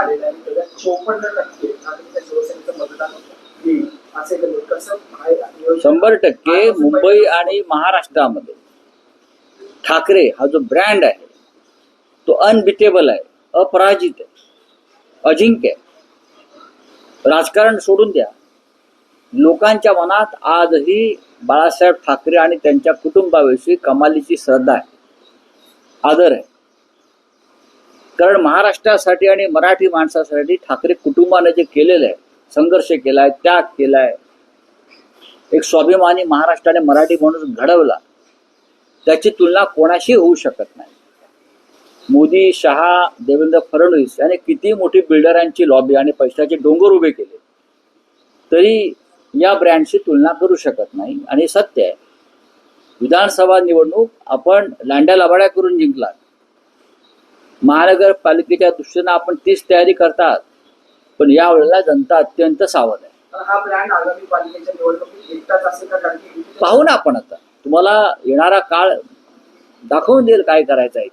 आलेला आहे. त्याच्यात 54% नागरिक शिवसेनेचं मतदान येईल असे कसं बाहेर 100% मुंबई आणि महाराष्ट्रामध्ये ठाकरे हा जो ब्रँड आहे तो अनबिटेबल आहे, अपराजित आहे, अजिंक्य आहे. राजकारण सोडून द्या, लोकांच्या मनात आजही बाळासाहेब ठाकरे आणि त्यांच्या कुटुंबाविषयी कमालीची श्रद्धा आहे, आदर आहे. कारण महाराष्ट्रासाठी आणि मराठी माणसासाठी ठाकरे कुटुंबाने जे केलेलं आहे, संघर्ष केलाय, त्याग केलाय, एक स्वाभिमानी महाराष्ट्राने मराठी माणूस घडवला, त्याची तुलना कोणाशी होऊ शकत नाही. मोदी, शहा, देवेंद्र फडणवीस याने किती मोठी बिल्डरांची लॉबी आणि पैशाचे डोंगर उभे केले, तरी या ब्रँडशी तुलना करू शकत नाही. आणि सत्य आहे, विधानसभा निवडणूक आपण लांड्या लबाड्या करून जिंकलात. महानगरपालिकेच्या दृष्टीनं आपण तीच तयारी करतात, पण यावेळेला जनता अत्यंत सावध आहे. हा ब्रँड आगामी पालिकेच्या निवडणुकीत एकटाच असेल का? कारण की पाहू ना आपण, आता तुम्हाला येणारा काळ दाखवून देईल काय करायचं आहे.